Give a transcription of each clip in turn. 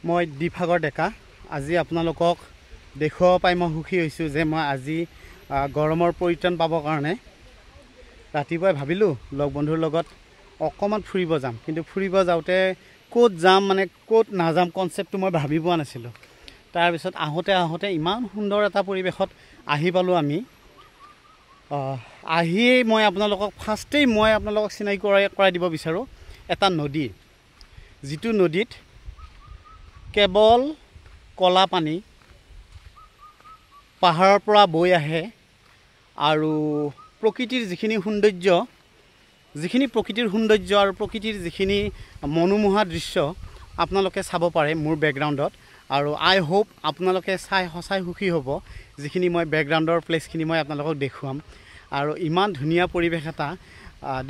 মই দীপসাগৰ ডেকা আজি আপোনালোকক দেখুৱাব পাই মই সুখী হৈছোঁ যে মই আজি গৰমৰ পৰিত্ৰাণ পাবৰ কাৰণে ৰাতিপুৱাই ভাবিলোঁ লগ বন্ধুৰ লগত অকণমান ফুৰিব যাম, কিন্তু ফুৰিব যাওঁতে ক'ত যাম মানে ক'ত নাযাম কনচেপ্টটো মই ভাবি পোৱা নাছিলোঁ। তাৰপিছত আহোঁতে ইমান সুন্দৰ এটা পৰিৱেশত আহি পালোঁ আমি। আহিয়েই মই আপোনালোকক ফাৰ্ষ্টেই মই আপোনালোকক চিনাকি কৰাই দিব বিচাৰোঁ এটা নদী, যিটো নদীত কেৱল কলা পানী পাহাৰৰ পৰা বৈ আহে আৰু প্ৰকৃতিৰ যিখিনি সৌন্দৰ্য আৰু প্ৰকৃতিৰ যিখিনি মনোমোহা দৃশ্য আপোনালোকে চাব পাৰে মোৰ বেকগ্ৰাউণ্ডত। আৰু আই হোপ আপোনালোকে চাই সঁচাই সুখী হ'ব যিখিনি মই বেকগ্ৰাউণ্ডৰ প্লেচখিনি মই আপোনালোকক দেখুৱাম। আৰু ইমান ধুনীয়া পৰিৱেশ এটা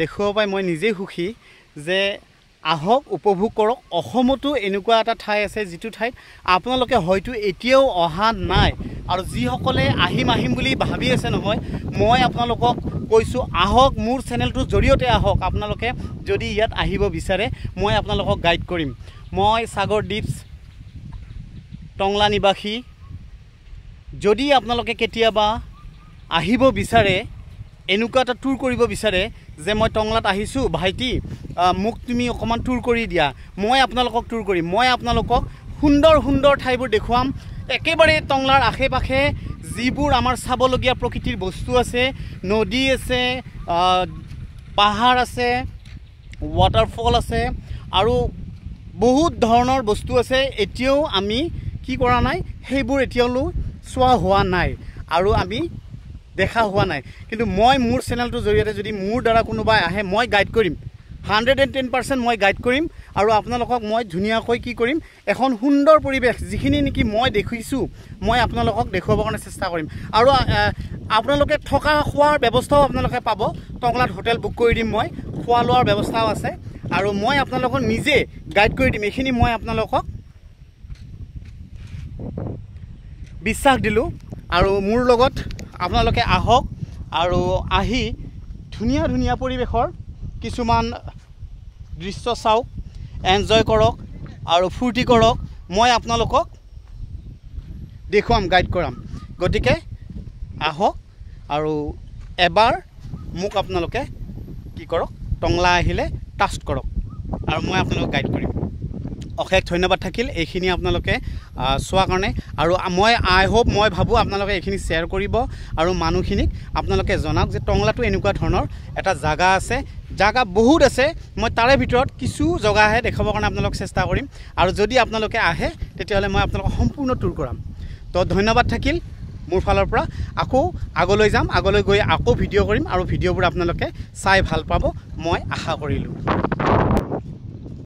দেখুৱাব পাই মই নিজেই সুখী যে আহক উপভোগ কৰক। অসমতো এনেকুৱা এটা ঠাই আছে যিটো ঠাইত আপোনালোকে হয়তো এতিয়াও অহা নাই, আৰু যিসকলে আহিম বুলি ভাবি আছে নহয়, মই আপোনালোকক কৈছোঁ আহক, মোৰ চেনেলটোৰ জৰিয়তে আহক। আপোনালোকে যদি ইয়াত আহিব বিচাৰে মই আপোনালোকক গাইড কৰিম। মই সাগৰ দ্বীপছ টংলা নিবাসী। যদি আপোনালোকে কেতিয়াবা আহিব বিচাৰে, এনেকুৱা এটা ট্যুৰ কৰিব বিচাৰে যে মই টংলাত আহিছোঁ ভাইটি, মোক তুমি অকণমান ট্যুৰ কৰি দিয়া, মই আপোনালোকক ট্যুৰ কৰিম। মই আপোনালোকক সুন্দৰ ঠাইবোৰ দেখুৱাম। একেবাৰে টংলাৰ আশে পাশে যিবোৰ আমাৰ চাবলগীয়া প্ৰকৃতিৰ বস্তু আছে, নদী আছে, পাহাৰ আছে, ৱাটাৰফল আছে আৰু বহুত ধৰণৰ বস্তু আছে। এতিয়াও আমি কি কৰা নাই, সেইবোৰ এতিয়ালৈ চোৱা হোৱা নাই আৰু আমি দেখা হোৱা নাই। কিন্তু মই মোৰ চেনেলটোৰ জৰিয়তে যদি মোৰ দ্বাৰা কোনোবাই আহে মই গাইড কৰিম, 110% মই গাইড কৰিম। আৰু আপোনালোকক মই ধুনীয়াকৈ কি কৰিম, এখন সুন্দৰ পৰিৱেশ যিখিনি নেকি মই দেখিছোঁ মই আপোনালোকক দেখুৱাবৰ কাৰণে চেষ্টা কৰিম। আৰু আপোনালোকে থকা খোৱাৰ ব্যৱস্থাও আপোনালোকে পাব। টংলাত হোটেল বুক কৰি দিম, মই খোৱা লোৱাৰ ব্যৱস্থাও আছে আৰু মই আপোনালোকক নিজে গাইড কৰি দিম। এইখিনি মই আপোনালোকক বিশ্বাস দিলোঁ আৰু মোৰ লগত আপোনালোকে আহক আৰু আহি ধুনীয়া পৰিৱেশৰ কিছুমান দৃশ্য চাওক, এনজয় কৰক আৰু ফূৰ্তি কৰক। মই আপোনালোকক দেখুৱাম, গাইড কৰাম। গতিকে আহক আৰু এবাৰ মোক আপোনালোকে কি কৰক, টংলা আহিলে টাচ কৰক আৰু মই আপোনালোকক গাইড কৰিম। অশেষ ধন্যবাদ থাকিল এইখিনি আপোনালোকে চোৱাৰ কাৰণে। আৰু আই হোপ, মই ভাবোঁ আপোনালোকে এইখিনি শ্বেয়াৰ কৰিব আৰু মানুহখিনিক আপোনালোকে জনাওক যে টংলাটো এনেকুৱা ধৰণৰ এটা জাগা আছে। জাগা বহুত আছে, মই তাৰে ভিতৰত কিছু জেগাহে দেখাবৰ কাৰণে আপোনালোকক চেষ্টা কৰিম। আৰু যদি আপোনালোকে আহে তেতিয়াহ'লে মই আপোনালোকক সম্পূৰ্ণ ট্যুৰ কৰাম। তো ধন্যবাদ থাকিল মোৰ ফালৰ পৰা। আকৌ আগলৈ যাম, আগলৈ গৈ আকৌ ভিডিঅ' কৰিম আৰু ভিডিঅ'বোৰ আপোনালোকে চাই ভাল পাব মই আশা কৰিলোঁ।